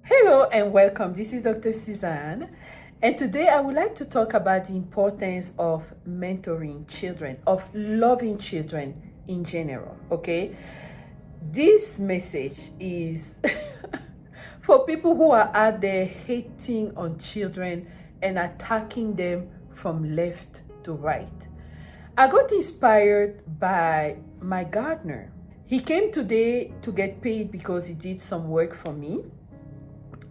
Hello and welcome. This is Dr. Suzanne, and today I would like to talk about the importance of mentoring children, of loving children in general. Okay, this message is for people who are out there hating on children and attacking them from left to right. I got inspired by my gardener. He came today to get paid because he did some work for me.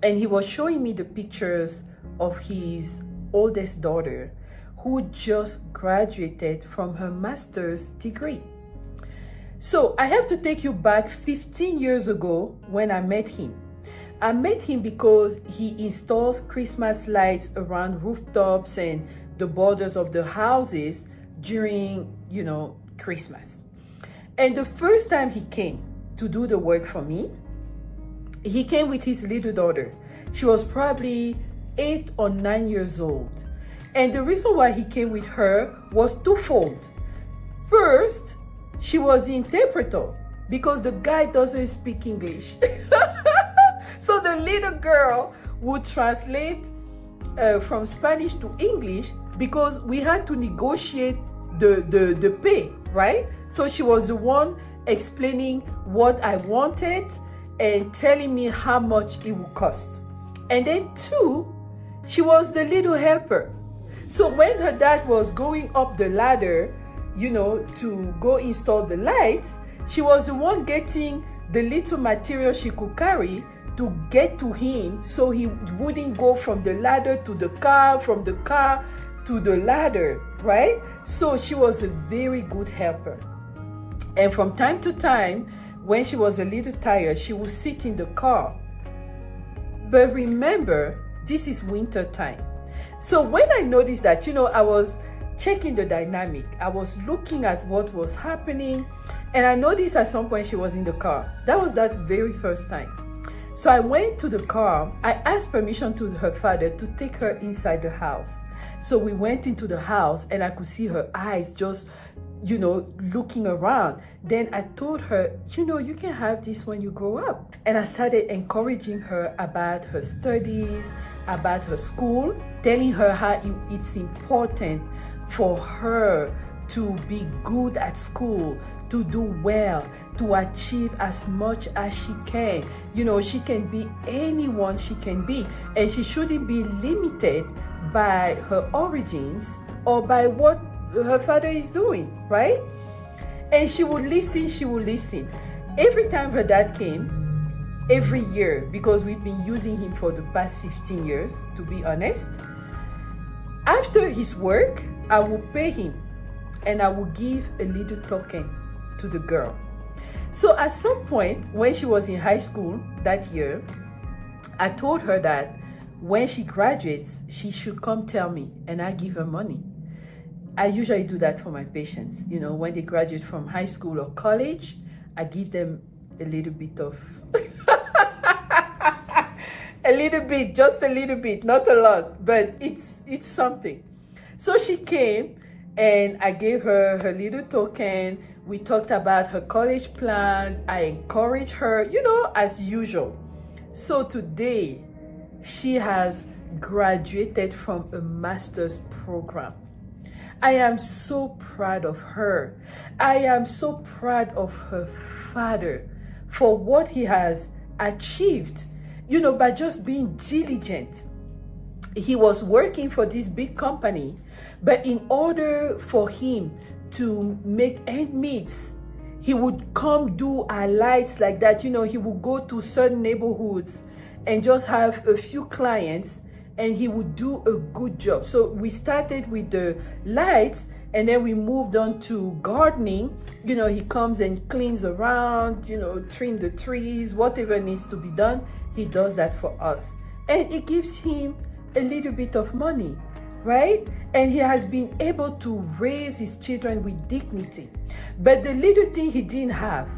And he was showing me the pictures of his oldest daughter who just graduated from her master's degree. So I have to take you back 15 years ago when I met him. I met him because he installs Christmas lights around rooftops and the borders of the houses during, Christmas. And the first time he came to do the work for me, he came with his little daughter. She was probably 8 or 9 years old. And the reason why he came with her was twofold. First, she was the interpreter because the guy doesn't speak English. So the little girl would translate from Spanish to English because we had to negotiate the pay, right? So she was the one explaining what I wanted and telling me how much it would cost. And then two, she was the little helper. So when her dad was going up the ladder, to go install the lights, she was the one getting the little material she could carry to get to him so he wouldn't go from the ladder to the car, from the car to the ladder, right? So she was a very good helper. And from time to time, when she was a little tired, she would sit in the car. But remember, this is winter time. So when I noticed that, I was checking the dynamic. I was looking at what was happening. And I noticed at some point she was in the car. That was that very first time. So I went to the car. I asked permission to her father to take her inside the house. So we went into the house and I could see her eyes just looking around. Then I told her, you can have this when you grow up. And I started encouraging her about her studies, about her school, telling her how it's important for her to be good at school, to do well, to achieve as much as she can. She can be anyone she can be, and she shouldn't be limited by her origins or by what her father is doing, right? And she would listen. Every time her dad came, every year, because we've been using him for the past 15 years, to be honest, after his work, I will pay him and I will give a little token to the girl. So at some point, when she was in high school that year, I told her that when she graduates, she should come tell me and I give her money. I usually do that for my patients. When they graduate from high school or college, I give them a little bit of, just a little bit, not a lot, but it's something. So she came and I gave her her little token. We talked about her college plans. I encouraged her, as usual. So today, she has graduated from a master's program. I am so proud of her. I am so proud of her father for what he has achieved, by just being diligent. He was working for this big company, but in order for him to make ends meet, he would come do our lights like that. He would go to certain neighborhoods and just have a few clients, and he would do a good job. So we started with the lights and then we moved on to gardening. He comes and cleans around, trim the trees, whatever needs to be done, he does that for us. And it gives him a little bit of money, right? And he has been able to raise his children with dignity. But the little thing he didn't have,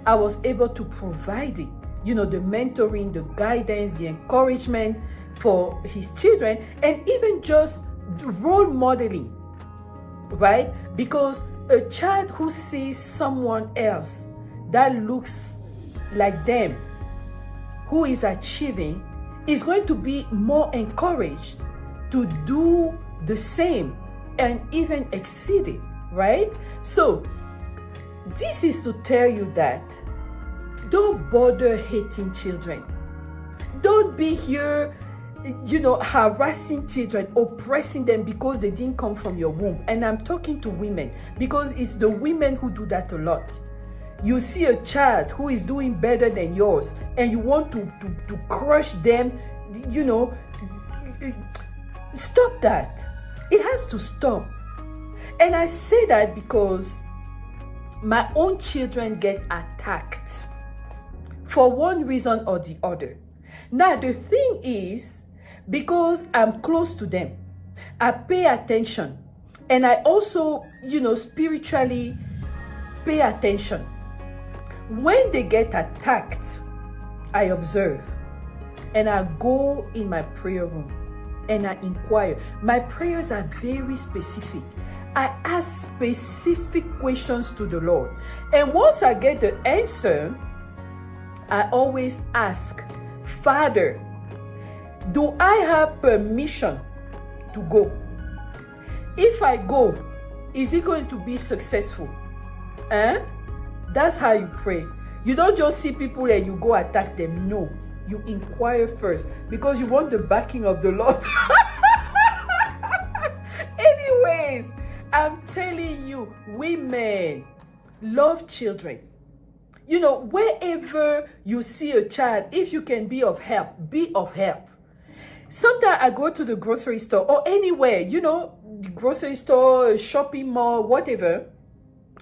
I was able to provide it. The mentoring, the guidance, the encouragement for his children, and even just role modeling, right? Because a child who sees someone else that looks like them, who is achieving, is going to be more encouraged to do the same and even exceed it, right? So this is to tell you that don't bother hating children. Don't be here, harassing children, oppressing them because they didn't come from your womb. And I'm talking to women because it's the women who do that a lot. You see a child who is doing better than yours and you want to crush them, stop that. It has to stop. And I say that because my own children get attacked for one reason or the other. Now, the thing is, because I'm close to them, I pay attention. And I also, spiritually pay attention. When they get attacked, I observe. And I go in my prayer room and I inquire. My prayers are very specific. I ask specific questions to the Lord. And once I get the answer, I always ask, Father, do I have permission to go? If I go, is it going to be successful? That's how you pray. You don't just see people and you go attack them. No, you inquire first because you want the backing of the Lord. Anyways, I'm telling you, women, love children. Wherever you see a child, if you can be of help, be of help. Sometimes I go to the grocery store or anywhere, the grocery store, shopping mall, whatever,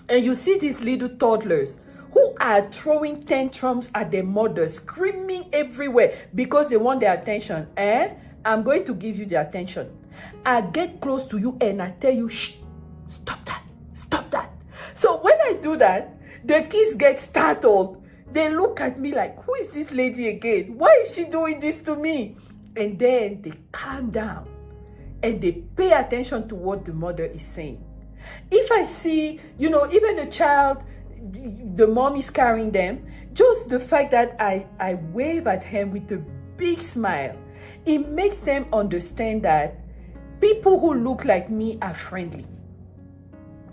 and you see these little toddlers who are throwing tantrums at their mother, screaming everywhere because they want their attention. I'm going to give you the attention. I get close to you and I tell you, shh, stop that, stop that. So when I do that, the kids get startled. They look at me like, who is this lady again? Why is she doing this to me? And then they calm down and they pay attention to what the mother is saying. If I see, even a child, the mom is carrying them, just the fact that I wave at him with a big smile, it makes them understand that people who look like me are friendly.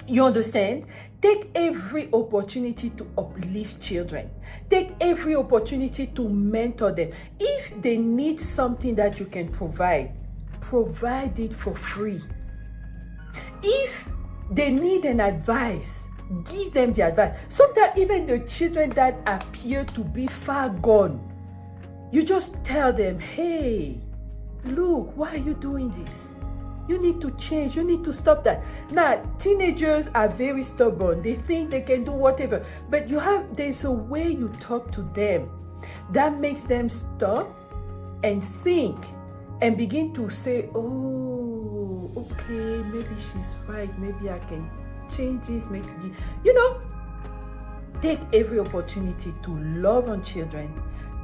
You understand? Take every opportunity to uplift children. Take every opportunity to mentor them. If they need something that you can provide it for free. If they need an advice, give them the advice. Sometimes even the children that appear to be far gone, you just tell them, hey, look, why are you doing this? You need to change. You need to stop that. Now, teenagers are very stubborn. They think they can do whatever. But there's a way you talk to them that makes them stop and think and begin to say, oh, okay, maybe she's right. Maybe I can change this. Maybe, take every opportunity to love on children,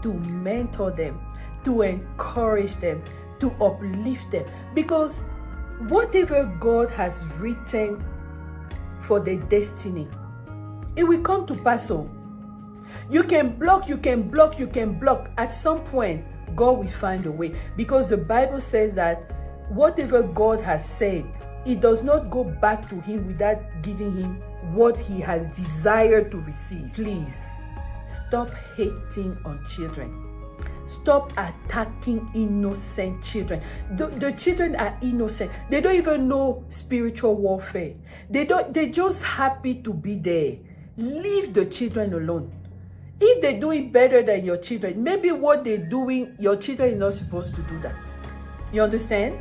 to mentor them, to encourage them, to uplift them. Because whatever God has written for their destiny, it will come to pass. So you can block. At some point, God will find a way. Because the Bible says that whatever God has said, it does not go back to him without giving him what he has desired to receive. Please, stop hating on children. Stop attacking innocent children. The children are innocent. They don't even know spiritual warfare. They're just happy to be there. Leave the children alone. If they're doing better than your children, maybe what they're doing, your children is not supposed to do that. You understand?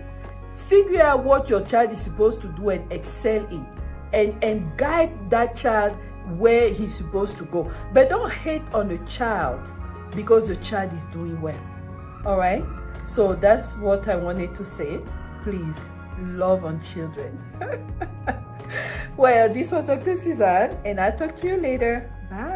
Figure out what your child is supposed to do and excel in. And guide that child where he's supposed to go. But don't hate on the child because the child is doing well. All right? So that's what I wanted to say. Please, love on children. Well, this was Dr. Suzanne, and I'll talk to you later. Bye.